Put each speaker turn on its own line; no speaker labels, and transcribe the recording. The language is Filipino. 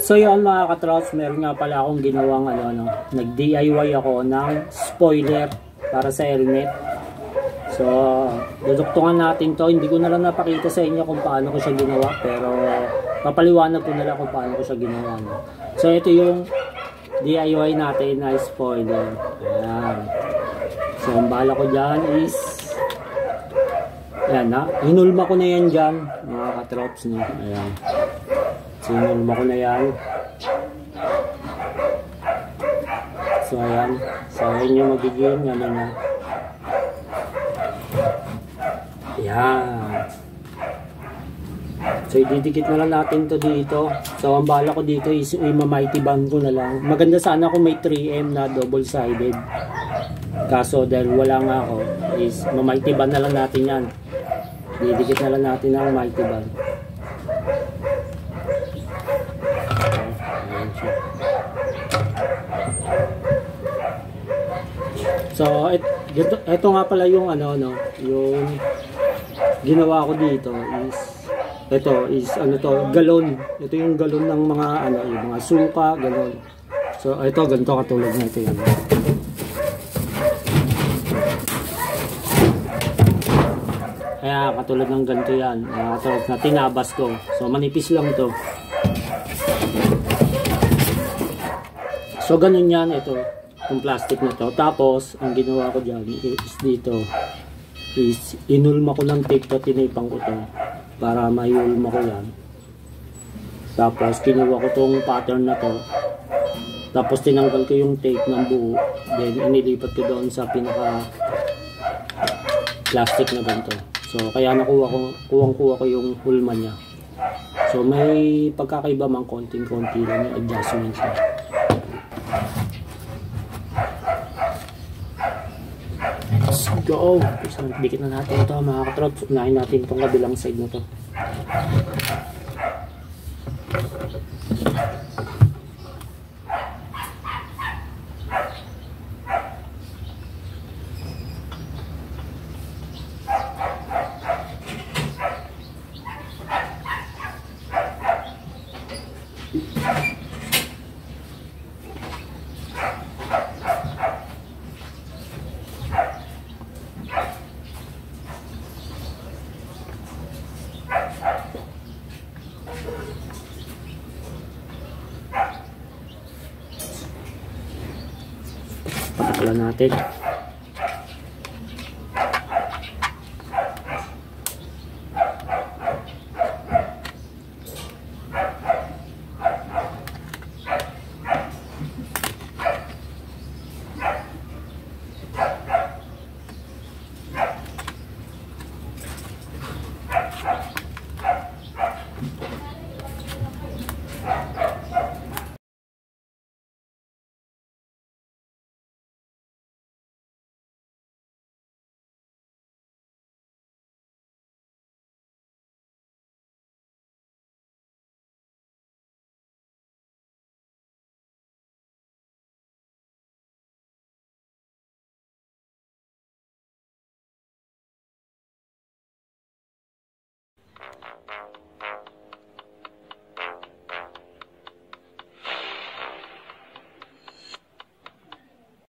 So yun mga katrops, meron nga pala akong ginawang nag-DIY ako ng spoiler para sa helmet. So duduktungan natin to. Hindi ko na lang napakita sa inyo kung paano ko siya ginawa, pero papaliwanag ko na lang kung paano ko siya ginawa. So ito yung DIY natin na spoiler. Ayan. So ang bala ko dyan is ayan na, hinulma ko na yan dyan mga katrops, no? Ayan. So hinulma ko na yan. So ayan. So ayan yung magiging na. Ayan. So ididikit na lang natin to dito. So ang bala ko dito is i-mighty band ko na lang. Maganda sana kung may 3M na double sided. Kaso dahil wala nga ako is ma-mighty band na lang natin yan. Didikit na lang natin ang mighty band. So ito nga pala yung yung ginawa ko dito is galon. Ito yung galon ng mga yung mga suka, galon. So ito ganito katulad na ito yan. Kaya katulad ng ganito yan, katulad na tinabas ko. So manipis lang to. So ganun yan, ito yung plastic na to. Tapos ang ginawa ko dyan is dito is inulma ko ng tape to, tinipang ko to para maiulma ko yan. Tapos kinuha ko tong pattern na to, tapos tinanggal ko yung tape ng buo, then inilipat ko doon sa pinaka plastic na ganito. So kaya kuha ko yung hulma niya. So may pagkakaiba mang konting-konti lang yung adjustment niya. Let's go! So, dikit na natin ito mga katrops. Unahin natin itong kabilang side na to. Patakalan natin.